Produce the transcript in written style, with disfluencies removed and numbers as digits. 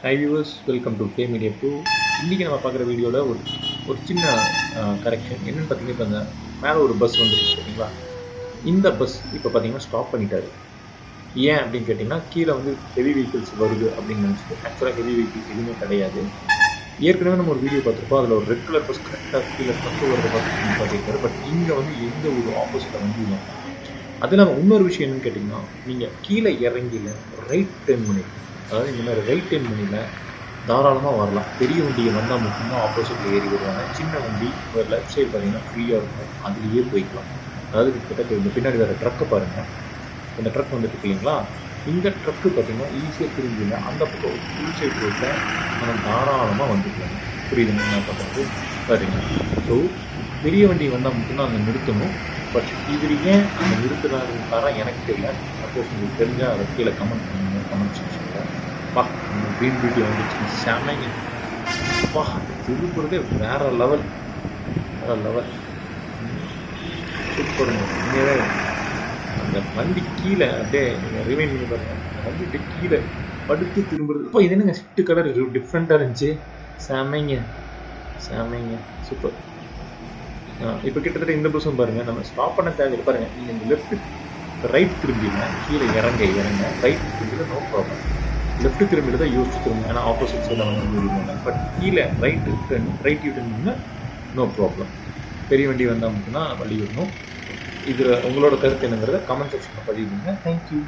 High viewers, welcome to K media 2. இன்றைக்கி நம்ம பார்க்குற வீடியோவில் ஒரு சின்ன கரெக்ஷன் என்னென்னு பார்த்தீங்கன்னா, இப்போ இந்த மேலே ஒரு பஸ் வந்துருக்கு சரிங்களா. இந்த பஸ் இப்போ பார்த்தீங்கன்னா ஸ்டாப் பண்ணிட்டாரு. ஏன் அப்படின்னு கேட்டிங்கன்னா, கீழே வந்து ஹெவி வெஹிக்கிள்ஸ் வருது அப்படின்னு நினச்சிட்டு. ஆக்சுவலாக ஹெவி வெஹிக்கிள்ஸ் எதுவுமே கிடையாது. ஏற்கனவே நம்ம ஒரு வீடியோ பார்த்துருப்போம். அதில் ஒரு ரெட் கலர் பஸ் கரெக்டாக கீழே தப்பு வருது பார்த்துருக்காரு. பட் இங்கே வந்து எந்த ஒரு ஆப்போசிட்டில் வந்து இல்லை. அது இல்லாமல் இன்னொரு விஷயம் என்னென்னு கேட்டிங்கன்னா, நீங்கள் கீழே இறங்கியில் ரைட் டர்ன் பண்ணிடுங்க. அதாவது இந்த மாதிரி ரைட் டர்ன் பண்ணியில் தாராளமாக வரலாம். பெரிய வண்டியை வந்தால் மட்டும்தான் ஆப்போசிட்டில் ஏறி வருவாங்க. சின்ன வண்டி ஒரு லெஃப்ட் சைடு பார்த்தீங்கன்னா ஃப்ரீயாக இருக்கும், அதுலேயே போய்க்கலாம். அதாவது கிட்டத்தட்ட இந்த பின்னாடி வேறு ட்ரக்கை பாருங்கள். இந்த ட்ரக் வந்துட்டு இருக்கு இல்லைங்களா, இந்த ட்ரக்கு பார்த்தீங்கன்னா ஈஸியாக திரும்பிங்க அந்த பக்கம் ஃபுல் சைட் ரோட்டில் நம்ம தாராளமாக வந்துக்கலாம். புரியுதுங்க என்ன பண்ணுறது பாருங்க. ஸோ பெரிய வண்டி வந்தால் மட்டும்தான் அங்கே நிறுத்தணும். பட் இது ஏன் அங்கே நிறுத்துறாருன்னு எனக்கு தெரியல. சப்போஸ் உங்களுக்கு தெரிஞ்சால் அதை கீழே கமெண்ட் பண்ணுங்க, கமெண்ட் செக்ஷனில். வா க்ரீன் பியூட்டி வந்துச்சு, செமைங்க. வா திருப்புறதே வேறு லெவல், வேறு லெவல், சூப்பருங்க. உண்மையாகவே அந்த வண்டி கீழே அப்படியே நீங்கள் ரிமைண்ட் பண்ணி பாருங்கள். அந்த வண்டி கீழே படுத்து திரும்புறது. இப்போ இது என்னங்க ஷிஃப்ட் கலர் டிஃப்ரெண்ட்டாக இருந்துச்சு. செமைங்க செமைங்க, சூப்பர். இப்போ கிட்டத்தட்ட இந்த பஸ்ஸும் பாருங்கள், நம்ம ஸ்டாப் பண்ண தேவையில்லை. பாருங்கள், நீங்கள் இந்த லெஃப்ட் ரைட் திரும்பிங்க, கீழே இறங்க ரைட் திரும்பியில் நோ ப்ராப்ளம். லெஃப்ட் திரும்பியில் தான் யோசிச்சு திரும்ப, ஏன்னா ஆப்போசிட் சைடில் வந்து விடுவாங்க. பட் கீழே right U turn no problem. பெரிய வண்டி வந்தால் மட்டும்தான் வழி விடணும். இதில் உங்களோட கருத்து என்னங்கிறத கமெண்ட் செக்ஷனில் பதிவுங்க. தேங்க்யூ.